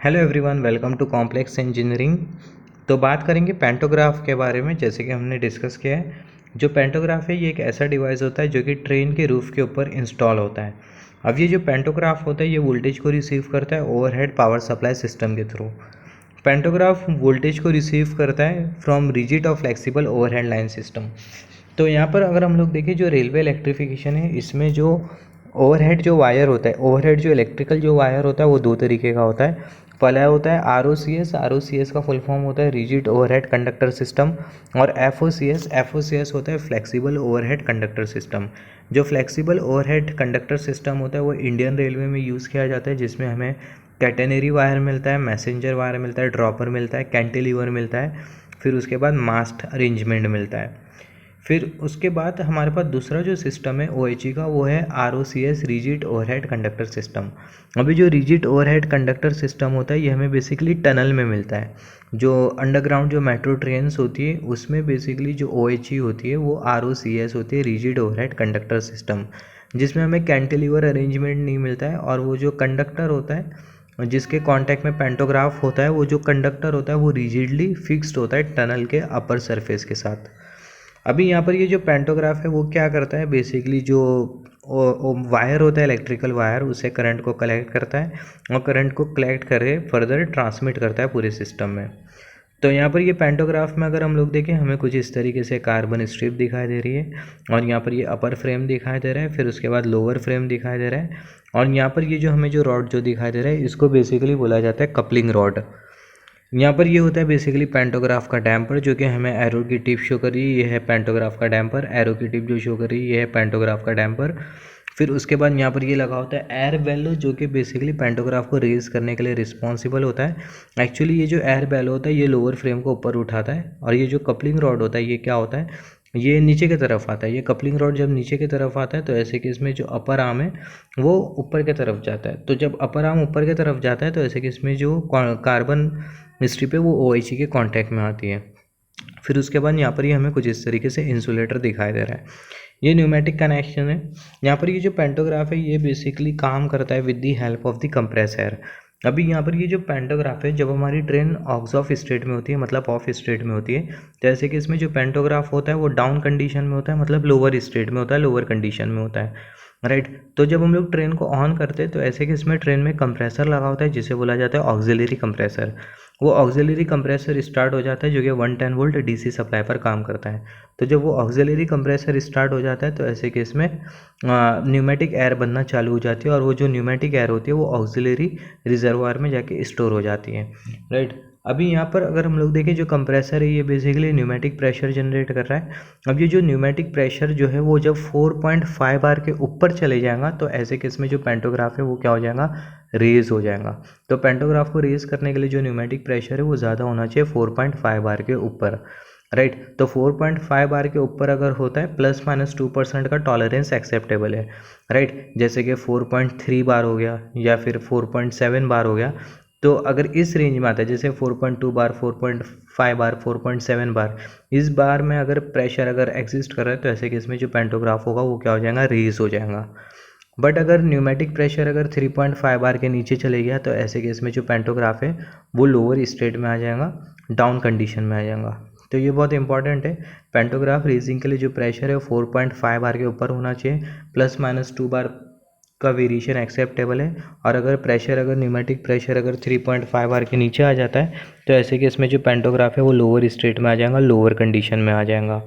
Hello everyone, welcome to complex engineering. तो बात करेंगे पेंटोग्राफ के बारे में। जैसे कि हमने डिस्कस किया है, जो पेंटोग्राफ है ये एक ऐसा डिवाइस होता है जो कि ट्रेन के रूफ के ऊपर इंस्टॉल होता है। अब ये जो पेंटोग्राफ होता है ये वोल्टेज को रिसीव करता है ओवरहेड पावर सप्लाई सिस्टम के थ्रू। पेंटोग्राफ वोल्टेज को रिसीव करता है फ्रॉम रिजिड और फ्लेक्सिबल ओवरहेड लाइन सिस्टम। तो यहाँ पर अगर हम लोग देखें, जो रेलवे इलेक्ट्रिफिकेशन है इसमें जो ओवरहेड जो वायर होता है, ओवरहेड जो इलेक्ट्रिकल जो वायर होता है वो दो तरीके का होता है। पहला होता है आर का फुल फॉर्म होता है रिजिड ओवरहेड कंडक्टर सिस्टम, और एफ होता है फ्लेक्सिबल ओवरहेड कंडक्टर सिस्टम। जो फ्लेक्सिबल ओवरहेड कंडक्टर सिस्टम होता है वो इंडियन रेलवे में यूज़ किया जाता है, जिसमें हमें कैटेनरी वायर मिलता है, मैसेंजर वायर मिलता है, ड्रॉपर मिलता है, कैंटिलीवर मिलता है, फिर उसके बाद मास्ट अरेंजमेंट मिलता है। फिर उसके बाद हमारे पास दूसरा जो सिस्टम है OHE का, वो है ROCS rigid overhead conductor system. अभी जो रिजिड ओवरहेड कंडक्टर सिस्टम होता है ये हमें बेसिकली टनल में मिलता है। जो अंडरग्राउंड जो मेट्रो ट्रेन्स होती है उसमें बेसिकली जो OHE होती है वो ROCS होती है, रिजिड ओवरहेड कंडक्टर सिस्टम, जिसमें हमें कैंटिलीवर अरेंजमेंट नहीं मिलता है। और वो जो कंडक्टर होता है जिसके कांटेक्ट में पेंटोग्राफ होता है, वो जो कंडक्टर होता है वो रिजिडली फिक्स्ड होता है टनल के अपर सरफेस के साथ। अभी यहाँ पर ये जो पेंटोग्राफ है वो क्या करता है, बेसिकली जो वायर होता है इलेक्ट्रिकल वायर, उसे करंट को कलेक्ट करता है और करंट को कलेक्ट करके फर्दर ट्रांसमिट करता है पूरे सिस्टम में। तो यहाँ पर ये पेंटोग्राफ में अगर हम लोग देखें, हमें कुछ इस तरीके से कार्बन स्ट्रिप दिखाई दे रही है, और यहाँ पर ये अपर फ्रेम दिखाई दे रहा है, फिर उसके बाद लोअर फ्रेम दिखाई दे रहा है, और यहाँ पर ये जो हमें जो रॉड जो दिखाई दे रहा है इसको बेसिकली बोला जाता है कपलिंग रॉड। यहाँ पर ये होता है बेसिकली पेंटोग्राफ का डैम्पर, जो कि हमें एरो की टिप शो कर रही है, ये है पेंटोग्राफ का डैम्पर। एरो की टिप जो शो कर रही है ये है पेंटोग्राफ का डैम्पर। फिर उसके बाद यहाँ पर ये लगा होता है एयर बेलो, जो कि बेसिकली पेंटोग्राफ को रेज करने के लिए रिस्पॉन्सिबल होता है। एक्चुअली ये जो एयर बेलो होता है ये लोअर फ्रेम को ऊपर उठाता है, और ये जो कपलिंग रॉड होता है ये क्या होता है, ये नीचे की तरफ आता है। ये कपलिंग रॉड जब नीचे की तरफ आता है तो ऐसे कि इसमें जो अपर आर्म है वो ऊपर की तरफ जाता है। तो जब अपर आर्म ऊपर की तरफ जाता है तो ऐसे कि इसमें जो कार्बन स्ट्रिप है वो OHE के कांटेक्ट में आती है। फिर उसके बाद यहाँ पर ये हमें कुछ इस तरीके से इंसुलेटर दिखाई दे रहा है। ये न्यूमेटिक कनेक्शन है। यहाँ पर ये जो पेंटोग्राफ है ये बेसिकली काम करता है with the help of the compress air. अभी यहाँ पर ये जो पेंटोग्राफ है, जब हमारी ट्रेन ऑक्स ऑफ स्टेट में होती है, मतलब ऑफ स्टेट में होती है, जैसे कि इसमें जो पेंटोग्राफ होता है वो डाउन कंडीशन में होता है, मतलब लोअर स्टेट में होता है, लोअर कंडीशन में होता है, राइट। तो जब हम लोग ट्रेन को ऑन करते हैं तो ऐसे कि इसमें ट्रेन में कंप्रेसर लगा होता है जिसे बोला जाता है ऑक्सिलरी कंप्रेसर। वो ऑक्सिलरी कंप्रेसर स्टार्ट हो जाता है जो कि 110 वोल्ट DC सप्लाई पर काम करता है। तो जब वो ऑक्सिलरी कंप्रेसर स्टार्ट हो जाता है तो ऐसे केस में न्यूमेटिक एयर बनना चालू हो जाती है, और वो जो न्यूमेटिक एयर होती है वो ऑक्सिलरी रिजर्वायर में जाके स्टोर हो जाती है, राइट। अभी यहाँ पर अगर हम लोग देखें, जो कंप्रेसर है ये बेसिकली न्यूमेटिक प्रेशर जनरेट कर रहा है। अब ये जो न्यूमेटिक प्रेशर जो है वो जब 4.5 बार के ऊपर चले जाएगा तो ऐसे केस में जो पेंटोग्राफ है वो क्या हो जाएगा, रेज हो जाएगा। तो पेंटोग्राफ को रेज करने के लिए जो न्यूमेटिक प्रेशर है वो ज़्यादा होना चाहिए 4.5 बार के ऊपर, राइट। तो 4.5 बार के ऊपर अगर होता है ±2% का टॉलरेंस एक्सेप्टेबल है, राइट। जैसे कि 4.3 बार हो गया या फिर 4.7 बार हो गया। तो अगर इस रेंज में आता है, जैसे 4.2 बार, 4.5 बार, 4.7 बार, इस बार में अगर प्रेशर अगर एग्जिस्ट कर रहा है तो ऐसे केस में जो पेंटोग्राफ होगा वो क्या हो जाएगा, रेज हो जाएगा। बट अगर न्यूमेटिक प्रेशर अगर 3.5 बार के नीचे चले गया तो ऐसे केस में जो पेंटोग्राफ है वो लोअर स्टेट में आ जाएगा, डाउन कंडीशन में आ जाएगा। तो ये बहुत इंपॉर्टेंट है। पेंटोग्राफ रेजिंग के लिए जो प्रेशर है वो 4.5 बार के ऊपर होना चाहिए, ±2 बार का वेरिएशन एक्सेप्टेबल है। और अगर प्रेशर अगर न्यूमेटिक प्रेशर अगर 3.5 बार के नीचे आ जाता है तो ऐसे केस में जो पेंटोग्राफ है वो लोअर स्टेट में आ जाएगा, लोअर कंडीशन में आ जाएगा।